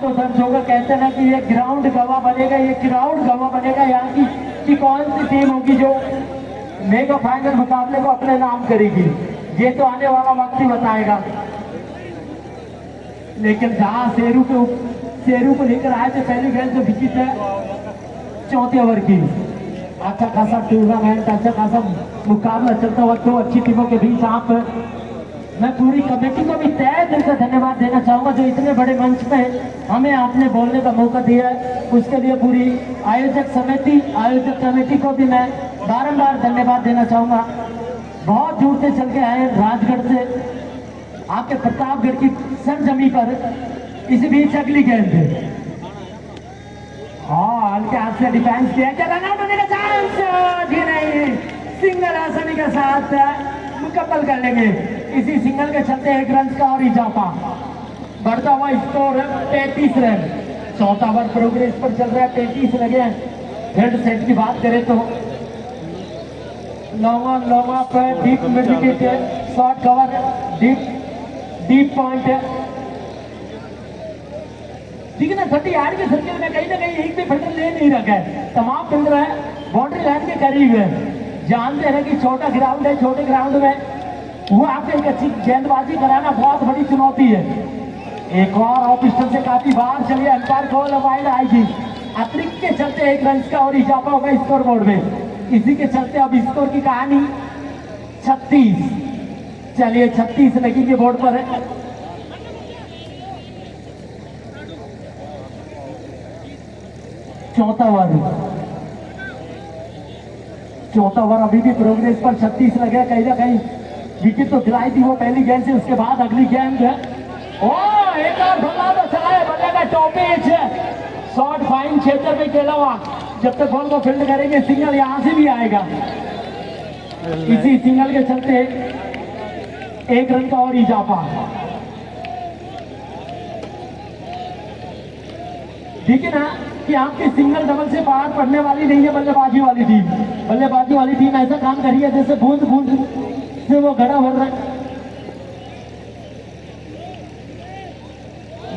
तो दर्ज होगा। कहते हैं ना कि ये ग्राउंड गवाह बनेगा, ये क्राउड गवाह बनेगा यहाँ की कि कौन सी टीम होगी जो मेगा फाइनल मुकाबले को अपने नाम करेगी। ये तो आने वाला वक्त ही बताएगा। लेकिन जहां शेरू को लेकर आए थे, पहली गेंद जो विकेट है 4 ओवर की। अच्छा खासा टूर्नामेंट, अच्छा खासा मुकाबला चलता हुआ दो अच्छी टीमों के बीच। आप मैं पूरी कमेटी को भी तहे दिल से धन्यवाद देना चाहूंगा जो इतने बड़े मंच पे हमें आपने बोलने का मौका दिया है। उसके लिए पूरी आयोजक कमेटी को भी मैं बारंबार धन्यवाद देना चाहूंगा। बहुत दूर से चल के आए राजगढ़ से, आपके प्रतापगढ़ की सरजमी पर। इस बीच अगली गेंद हल्के हाथ से डिफेंस किया, क्या रन आउट होने का चांस? जी नहीं, सिंगल आसानी के साथ मुकम्मल कर लेंगे। इसी सिंगल के चलते 1 रन का और इजाफा, बढ़ता हुआ स्कोर 33 रन। 4था ओवर प्रोग्रेस पर चल रहा है, 33 लगे। हेड सेट की बात करें तो long off deep mid wicket, short cover, deep point. ठीक है ना, 38 के सर्किल में कहीं ना कहीं एक भी फील्डर ले नहीं रखा है। तमाम फील्डर है बाउंड्री लाइन के करीब है। जानते हैं कि छोटा ग्राउंड है, छोटे ग्राउंड में वो आपको एक अच्छी गेंदबाजी कराना बहुत बड़ी चुनौती है। एक और ऑफ स्टंप से काफी बाहर चलिए, अंपायर कॉल वाइड आएगी। अतिरिक्त के चलते 1 रन का और इजाफा होगा स्कोर बोर्ड में। इसी के चलते अब स्कोर की कहानी 36। चलिए 36 लगेंगे बोर्ड पर है। चौथा ओवर अभी भी प्रोग्रेस पर 36 लगे। कहीं ना कहीं विकेट तो दिलाई थी वो पहली गेंद से, उसके बाद अगली गेंद है। एक और बल्ला तो चला है, बल्ले का टॉपिच शॉर्ट फाइन क्षेत्र में खेला हुआ। जब तक बॉल को फील्ड करेंगे सिग्नल यहां से भी आएगा। इसी सिग्नल के चलते 1 रन का और इजाफा। ठीक है ना कि आपकी सिंगल डबल से बाहर पड़ने वाली नहीं है बल्लेबाजी वाली टीम। बल्लेबाजी वाली टीम ऐसा काम करी है जैसे बूंद बूंद से वो घड़ा भर रहा है।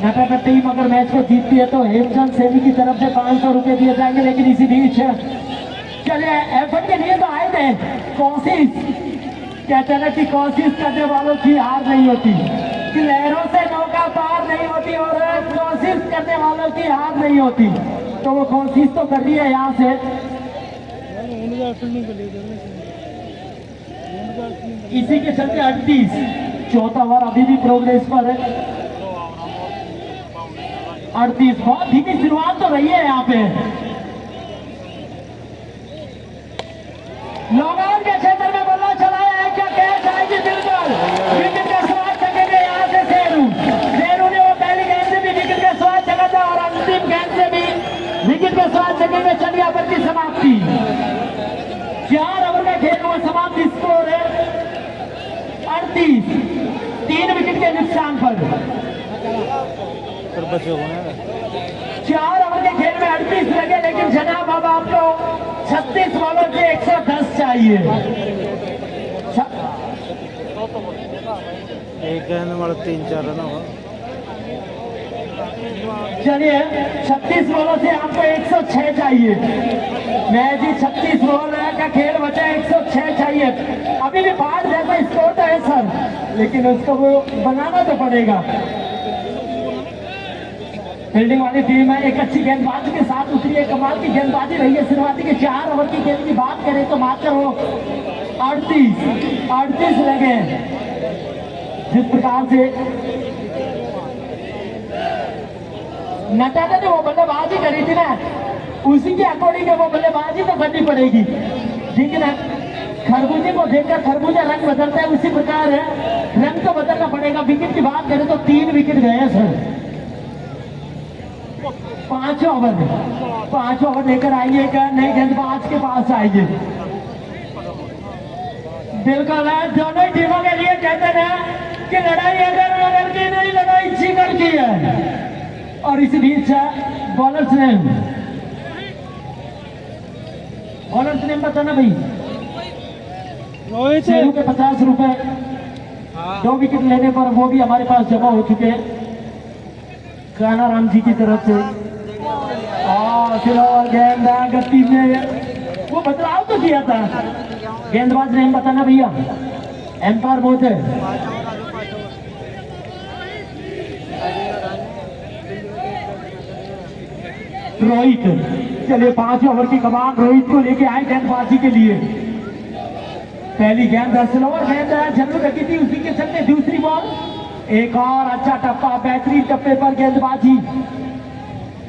नटाटा टीम अगर मैच को जीतती है तो हेमचंद सेनी की तरफ से 500 रुपए दिए जाएंगे। लेकिन इसी बीच चलिए एफर्ट के लिए तो आए थे, कोशिश कहते हैं कि कोशिश करने वालों की हार नहीं होती, कि लहरों से नौका पार नहीं होती और कोशिश करने वालों की हार नहीं होती। तो वो कोशिश तो कर रही है यहाँ से। इसी के चलते 38। चौथा ओवर अभी भी प्रोग्रेस पर है। 38 बहुत धीमी शुरुआत तो रही है यहाँ पे। लॉन्ग ऑन के क्षेत्र में बल्ला चलाया है, क्या कैच आएगी? बिल्कुल विकेट का स्वाद चखेंगे यहाँ से शेरू ने वो पहली गेंद से भी विकेट का स्वाद चखा था और अंतिम गेंद से भी विकेट का स्वाद चखेंगे। चलिए ओवर की समाप्ति, 4 ओवर का खेल हुआ समाप्त। स्कोर है 38, 3 विकेट के नुकसान पर। 4 ओवर के खेल में 38 लगे, लेकिन जनाब अब आपको 36 बॉलों से 110 चाहिए। एक गेंद में 3-4 रन होगा। चलिए 36 बॉलों से आपको 106 चाहिए। मैं जी 36 बॉल का खेल बचा, 106 चाहिए। अभी भी 5 जैसा स्कोर तो है सर, लेकिन उसको वो बनाना तो पड़ेगा। फील्डिंग वाली टीम है, एक अच्छी गेंदबाजी के साथ उतरी है। कमाल की गेंदबाजी रही है शुरुआती के 4 ओवर की गेंद की बात करें तो मात्र वो 38 लगे। जिस प्रकार से नटाटा ने वो बल्लेबाजी करी थी ना, उसी के अकॉर्डिंग वो बल्लेबाजी तो करनी पड़ेगी। ठीक है ना, खरबूजे को देखकर खरबूजा रंग बदलता है, उसी प्रकार है रंग तो बदलना पड़ेगा। विकेट की बात करें तो 3 विकेट गए सर 5 ओवर लेकर आइए। क्या नई गेंदबाज के पास आइए? बिल्कुल है, दोनों टीमों के लिए कहते हैं कि लड़ाई अगर की नहीं, लड़ाई जिगर की है। और इस बीच बॉलर्स नेम बताना भाई। शेरू के 50 रुपए 2 विकेट लेने पर वो भी हमारे पास जमा हो चुके हैं। कानाराम जी की तरफ से। और गेंद गति में वो बदलाव तो किया था, गेंदबाज ने बताना भैया, एम्पायर बहुत है। रोहित, चलिए 5 ओवर की कमान रोहित को लेके आए गेंदबाजी के लिए। पहली गेंद स्लोवर गेंद जरूर रखी थी, उसी के चलते दूसरी बॉल। एक और अच्छा टप्पा, बेहतरीन टप्पे पर गेंदबाजी।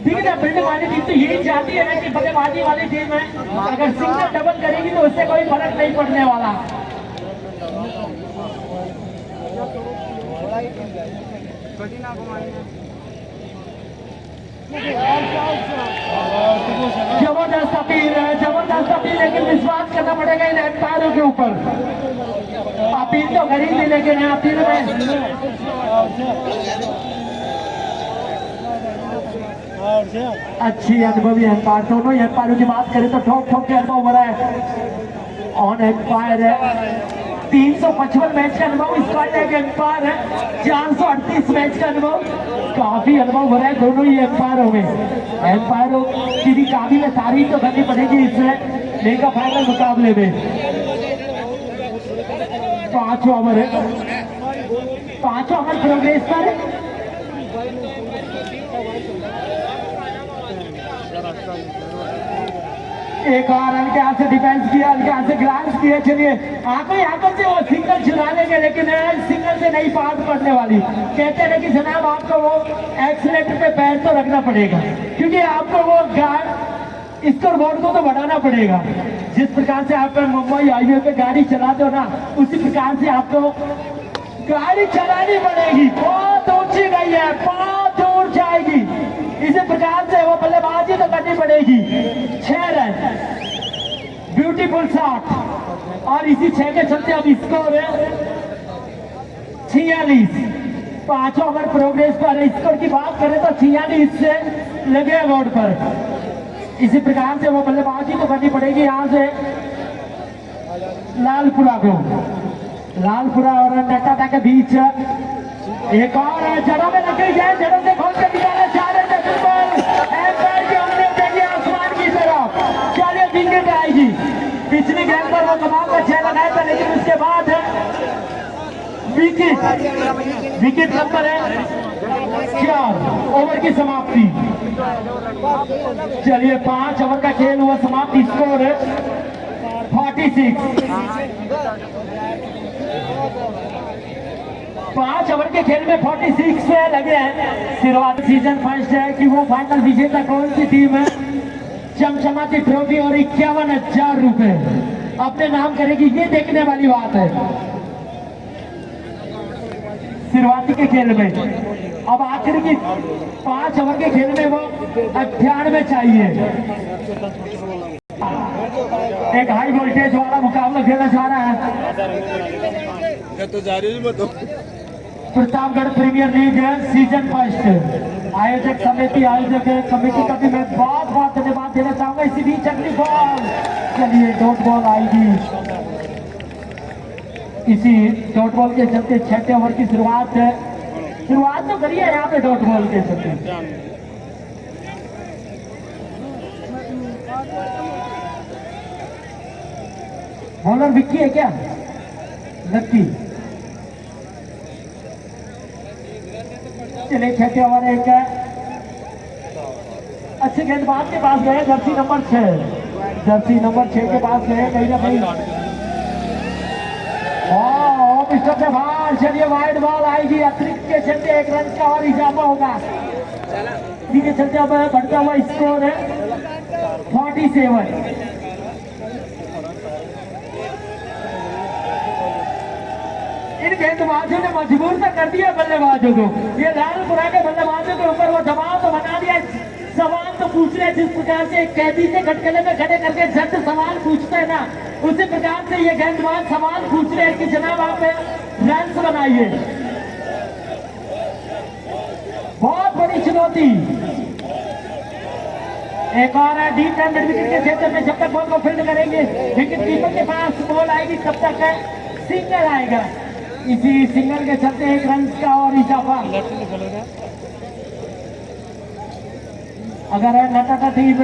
देखिए बिल्डिंग वाली टीम तो यही चाहती है कि बल्लेबाजी वाली टीम है अगर सिंगल डबल करेगी तो उससे कोई फर्क नहीं पड़ने वाला। जबरदस्त अपील है, जबरदस्त अपील, लेकिन विश्वास करना पड़ेगा इन एम्पायरों के ऊपर। अपील तो करी थी लेकिन अपील में अच्छी अनुभवी एम्पायर, दोनों ही एम्पायरों की बात करें तो ठोक ठोक के अनुभव हो रहा है। ऑन एम्पायर है, 355 मैच का अनुभव इस बार एक एम्पायर है, 438 मैच का अनुभव, काफी अनुभव हो रहा है दोनों ही एम्पायरों में। एम्पायरों की भी काबिल तारीफ तो करनी पड़ेगी इसमें मेगा फाइनल मुकाबले में। 5 ओवर है, 5 ओवर प्रोग्रेस पर। एक और हल्के हाथ से डिफेंस किया, हल्के हाथ से ग्लांस किया। चलिए आंखों से वो सिंगल चुरा लेंगे, लेकिन सिंगल से नहीं पास पड़ने वाली। कहते हैं कि जनाब आपको वो एक्सीलेटर पे पैर तो रखना पड़ेगा, क्योंकि आपको वो स्कोर बोर्ड को तो बढ़ाना पड़ेगा। जिस प्रकार से आप मुंबई हाईवे पे गाड़ी चलाते हो ना, उसी प्रकार से आपको गाड़ी चलानी पड़ेगी। बहुत ऊंची गई है, बहुत दूर जाएगी, इसी प्रकार से वो बल्लेबाजी तो करनी पड़ेगी। 6 रन, ब्यूटीफुल शॉट, और इसी 6 के चलते अब स्कोर है 46। 5 ओवर प्रोग्रेस पर स्कोर की बात करें तो 46 से लगे बोर्ड पर। इसी प्रकार से वो बल्लेबाजी तो करनी पड़ेगी यहाँ से लालपुरा को। लालपुरा और नटाटा के बीच एक और जड़ों में लग गई है, जड़ों से खोल के निकाला जा रहे थे एम्पायर की उंगली उठेगी आसमान की तरफ। चलिए विकेट आएगी। पिछली गेंद पर वो कमाल का 6 लगाया था, लेकिन उसके बाद विकेट नंबर है 4। ओवर की समाप्ति। चलिए 5 ओवर का खेल हुआ समाप्ति, स्कोर है 46। 5 ओवर के खेल में 46 से लगे हैं। शुरुआत सीजन फर्स्ट है कि वो फाइनल विजेता कौन सी टीम है, चमचमाती ट्रॉफी और 51,000 रुपए अपने नाम करेगी, ये देखने वाली बात है शुरुआती के खेल में। अब आखिर की 5 ओवर के खेल में वो 98 चाहिए। एक हाई वोल्टेज वाला मुकाबला खेला जा रहा है। Pratapgarh premier league season first आयोजक समिति, आयोजक कमेटी का भी मैं बहुत बहुत धन्यवाद देना चाहूंगा। इसी बीच अगली बॉल, चलिए डॉट बॉल आएगी। इसी डॉट बॉल के चलते 6 ओवर की शुरुआत तो करिए यहाँ पे डॉट बॉल के चलते। बॉलर विक्की है क्या? लक्की। चलिए 6 ओवर एक अच्छे गेंदबाज के पास गए, जर्सी नंबर 6 के पास गए कहीं ना कहीं। मिस्टर से बाहर, चलिए वाइड बॉल आएगी। अतिरिक्त के चलते 1 रन का और इजाफा होगा। इसी के चलते अब बढ़ता हुआ स्कोर है 47। इन गेंदबाजों ने मजबूर तो कर दिया बल्लेबाजों को। ये लालपुरा के बल्लेबाजों के ऊपर वो दबाव तो बना दिया। सवाल तो पूछ रहे, जिस प्रकार से कैदी से खटकले में खड़े करके झट सवाल पूछते हैं ना, उसी प्रकार से ये गेंदबाज सवाल पूछ रहे हैं कि जनाब आप रन बनाइए। बहुत बड़ी चुनौती। एक और डीप रन विकेट के क्षेत्र में जब तक बॉल को फील्ड करेंगे, विकेट कीपर के पास बॉल आएगी, तब तक सिंगल आएगा। इसी सिंगल के चलते 1 रन का और इजाफा। अगर है नटाटा टीम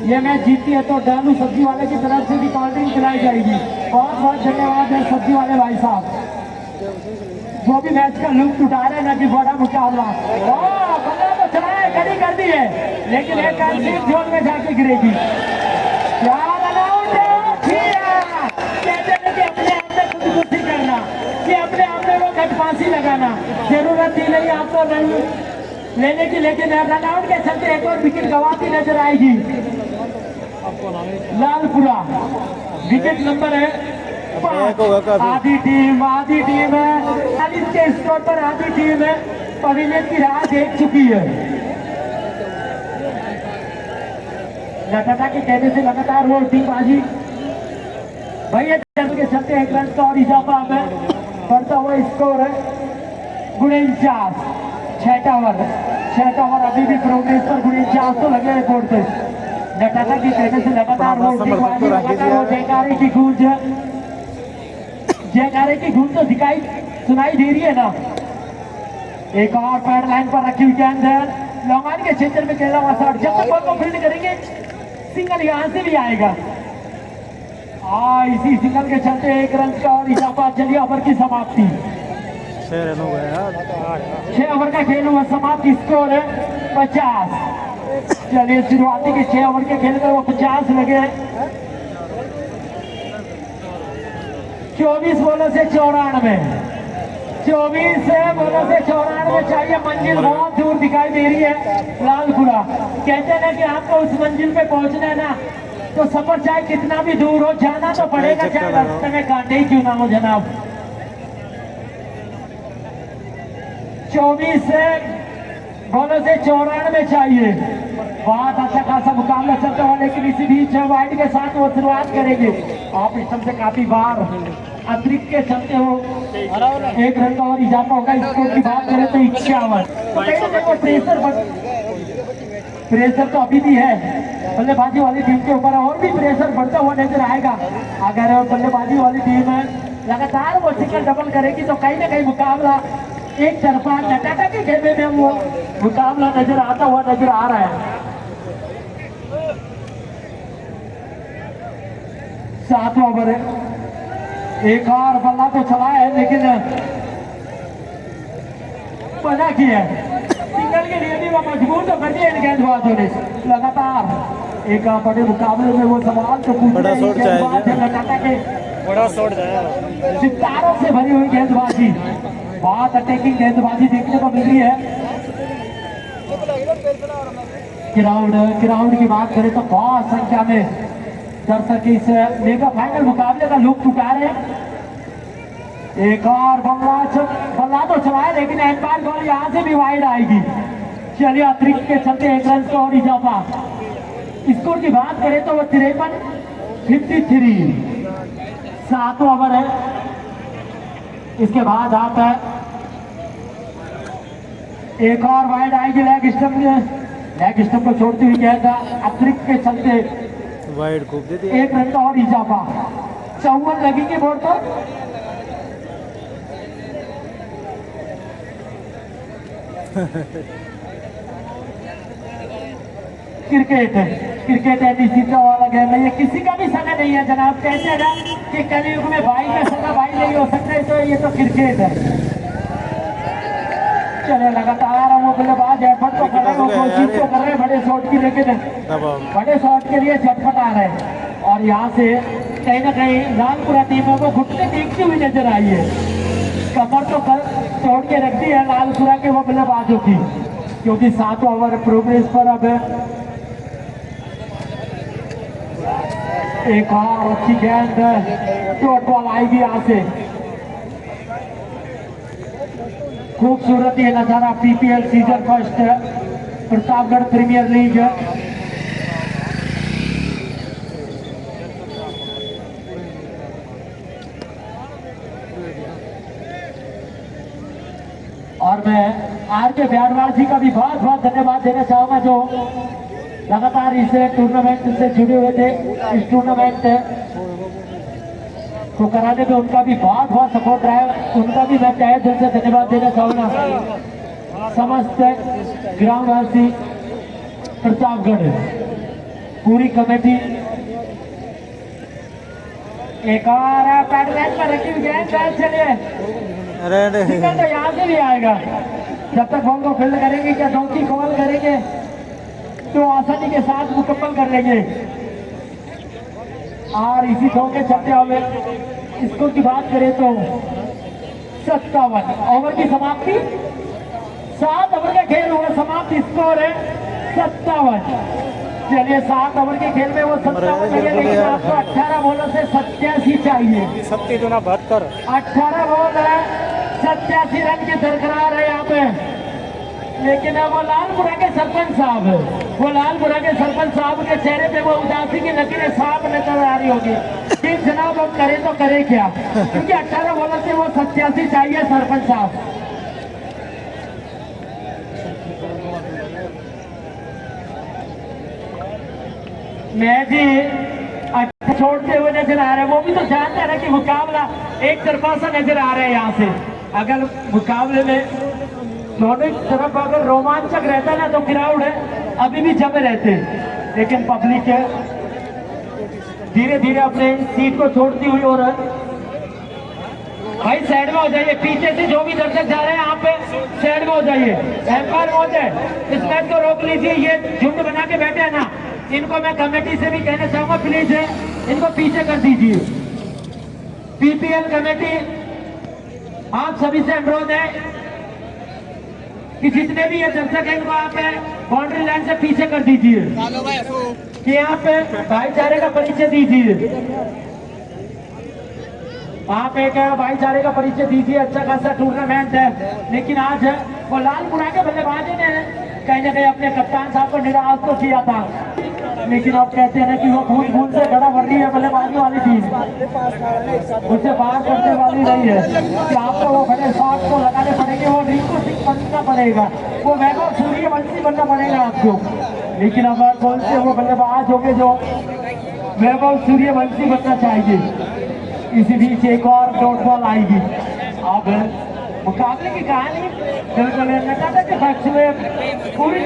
ये मैच जीतती है तो डालू सब्जी वाले की तरफ से भी कोल्ड ड्रिंक पिलाई जाएगी। बहुत बहुत धन्यवाद है सब्जी वाले भाई साहब जो भी मैच का लुत्फ उठा रहे हैं ना कि बड़ा मुकाबला। बल्ला तो चलाए खड़ी कर दी है लेकिन एक सेफ जोन में जाके गिरेगी। क्या रनआउट कहते हैं कि अपने आप में खुदकुशी करना कि अपने आप में वो गठफांसी लगाना जरूरत ही नहीं आपको नहीं लेने की, लेकिन रनआउट के चलते एक और विकेट गंवाती नजर आएगी। लालपुरा विकेट नंबर है 5। आधी टीम है 40 के स्कोर पर आधी टीम है पवेलियन की राह देख चुकी है। नटाटा के कहने से लगातार वो टीमबाजी भैया के चलते 1 रन का और इजाफा में बढ़ता हुआ स्कोर है 49। 6 ओवर अभी भी प्रोग्रेस पर 49 तो लगे रिपोर्ट पे। नटाटा की कहने से लगातार वो जयकारे की गूंज तो सुनाई दे रही है ना। एक और पैड लाइन पर रखी हुई गेंद है लॉन्ग के क्षेत्र में खेला हुआ शॉट। जब तक बॉल को फील्ड करेंगे सिंगल यहां से भी आएगा। इसी सिंगल के चलते 1 रन का और इजाफा। चलिए ओवर की समाप्ति 6 रन हो गया। 6 ओवर का खेल हुआ समाप्त। स्कोर है 50। चलिए शुरुआती के 6 ओवर के खेल में वो 50 लगे। 24 बॉलों से 94। 24 बॉलों से 94 चाहिए। मंजिल बहुत दूर दिखाई दे रही है। लालपुरा कहते हैं ना कि आपको उस मंजिल पे पहुंचना है ना तो सफर चाहे कितना भी दूर हो जाना तो पड़ेगा, चाहे रास्ते में कांटे ही क्यों ना हो जनाब। 24 बॉलों से 94 चाहिए। बहुत अच्छा खासा मुकाबला चलता हुआ लेकिन इसी बीच वाइड के साथ वो शुरुआत करेंगे। आप इस से काफी बार अतिरिक्त के चलते हो 1 रन का और इजाफा होगा। स्कोर की बात करें तो 51। तो कहीं ना कहीं वो प्रेशर तो अभी भी है बल्लेबाजी वाली टीम के ऊपर और भी प्रेशर बढ़ता हुआ नजर आएगा। अगर बल्लेबाजी वाली टीम लगातार वो सिंगल डबल करेगी तो कहीं ना कहीं मुकाबला एक तरफा नटाटा के खेमे में वो मुकाबला नजर आता हुआ नजर आ रहा है। 7 ओवर है। एक और बल्ला तो चला है लेकिन मना किया है। सिंगल के लिए भी वो मजबूर तो कर दिया इन गेंदबाजों ने। लगातार एक बड़े मुकाबले में वो सवाल तो पूछ रहे हैं नटाटा के बड़ा शॉट जाया सितारों से भरी हुई गेंदबाजी। बहुत अटैकिंग गेंदबाजी देखने को मिल रही है। ग्राउंड की बात करें तो बहुत संख्या में दर्शक इस मेगा फाइनल मुकाबले का लुत्फ उठा रहे हैं। एक और बल्ला तो चलाए लेकिन एम्पायर बॉल यहां से भी वाइड आएगी। चलिए अतिरिक्त के चलते 1 रन का और इजाफा। स्कोर की बात करें तो वो 53। 7 ओवर है। इसके बाद आता है एक और वाइड आएगी लेग स्टंप को छोड़ती हुई गेंद अतिरिक्त के चलते वाइड खूब दे 1 रन का और इजाफा। 54 लगेंगे बोर्ड पर। क्रिकेट निश्चित वाला गेम है। ये किसी का भी समय नहीं है जनाब। कहते हैं ना कि कलयुग में भाई का सगा भाई नहीं हो सकता तो ये तो क्रिकेट है। चले लगातार वो बल्लेबाज एफर्ट तो कर रहे हैं, कोशिश तो कर रहे हैं बड़े शॉट की लेकिन बड़े शॉट के लिए झटपट आ रहे हैं। और यहाँ से कहीं ना कहीं लालपुरा टीमों को घुटने देखती हुई नजर आई है। कमर तो तोड़ के रख दी है लालपुरा के वो बल्लेबाजों की क्योंकि 7 ओवर प्रोग्रेस पर अब एक और अच्छी गेंद डॉट बॉल आएगी यहाँ से। खूबसूरत ये नजारा PPL season first Pratapgarh premier league. और मैं आर के ब्याडवाल जी का भी बहुत बहुत धन्यवाद देना चाहूंगा जो लगातार इस टूर्नामेंट से जुड़े हुए थे। इस टूर्नामेंट को कराने में उनका भी बहुत बहुत सपोर्ट रहा है। उनका भी मैं तहे दिल से धन्यवाद देना चाहूंगा। समस्त ग्रामवासी प्रतापगढ़ पूरी कमेटी एक और पैडलैंड पर रखी हुई है। चलिए सिग्नल तो यहाँ से भी आएगा। जब तक बॉल को फील्ड करेंगे क्या डोंकी कॉल करेंगे तो आसानी के साथ मुकम्मल कर लेंगे। और इसी धोखे चलते हुए स्कोर की बात करें तो 57 ओवर की समाप्ति, 7 ओवर का खेल हुआ समाप्ति, स्कोर है 57। चलिए 7 ओवर के खेल में वो 57 लगे, लेकिन आपको 18 बॉलों से 87 चाहिए। 72 18 बॉल है, 87 रन के दरकरार है यहाँ पे। लेकिन वो लालपुरा के सरपंच साहब, वो लालपुरा के सरपंच साहब के चेहरे पे वो उदासी की लकीरें साफ नजर आ रही होगी कि जनाब हम करें तो करें क्या, क्योंकि 18 बॉलों से वो 87 चाहिए सरपंच साहब। मैं जी अच्छा छोड़ते हुए नजर आ रहे हैं, वो भी तो जानते हैं ना कि मुकाबला एक तरफा सा नजर आ रहा है यहाँ से। अगर मुकाबले में दोनों तरफ अगर रोमांचक रहता ना तो क्राउड है अभी भी जमे रहते, लेकिन पब्लिक है धीरे धीरे अपने सीट को छोड़ती हुई। और भाई साइड में हो जाइए, पीछे से जो भी दर्शक जा रहे हैं यहाँ पे साइड में हो जाइए। एम्पायर महोदय इस मैच को रोक लीजिए, ये झुंड बना के बैठे हैं ना, इनको मैं कमेटी से भी कहना चाहूंगा प्लीज है इनको पीछे कर दीजिए। पीपीएल कमेटी आप सभी से अनुरोध है कि जितने भी ये दर्शक हैं इनको आप बाउंड्री लाइन से पीछे कर दीजिए कि यहाँ पे भाईचारे का परिचय दीजिए। आप एक भाईचारे का परिचय दीजिए। अच्छा खासा टूर्नामेंट है, लेकिन आज वो लालपुरा के बल्लेबाजों ने कहीं ना कहीं अपने कप्तान साहब को निराश तो किया था, लेकिन अब कहते हैं ना कि वो बूंद बूंद से बड़ा वर्दी है बल्लेबाजी वाली टीम, उससे बाहर करने वाली रही है कि आपको वो बड़े शॉट को लगाने पड़ेंगे, वो रिंकू सिंह बनना पड़ेगा, वो वैभव सूर्यवंशी बनना पड़ेगा आपको। लेकिन अब कौन से वो बल्लेबाज हो गए जो वैभव सूर्यवंशी बनना चाहिए। इसी बीच एक और डॉट बॉल आएगी। अब मुकाबले की कहानी बिल्कुल नटाटा के पक्ष में पूरी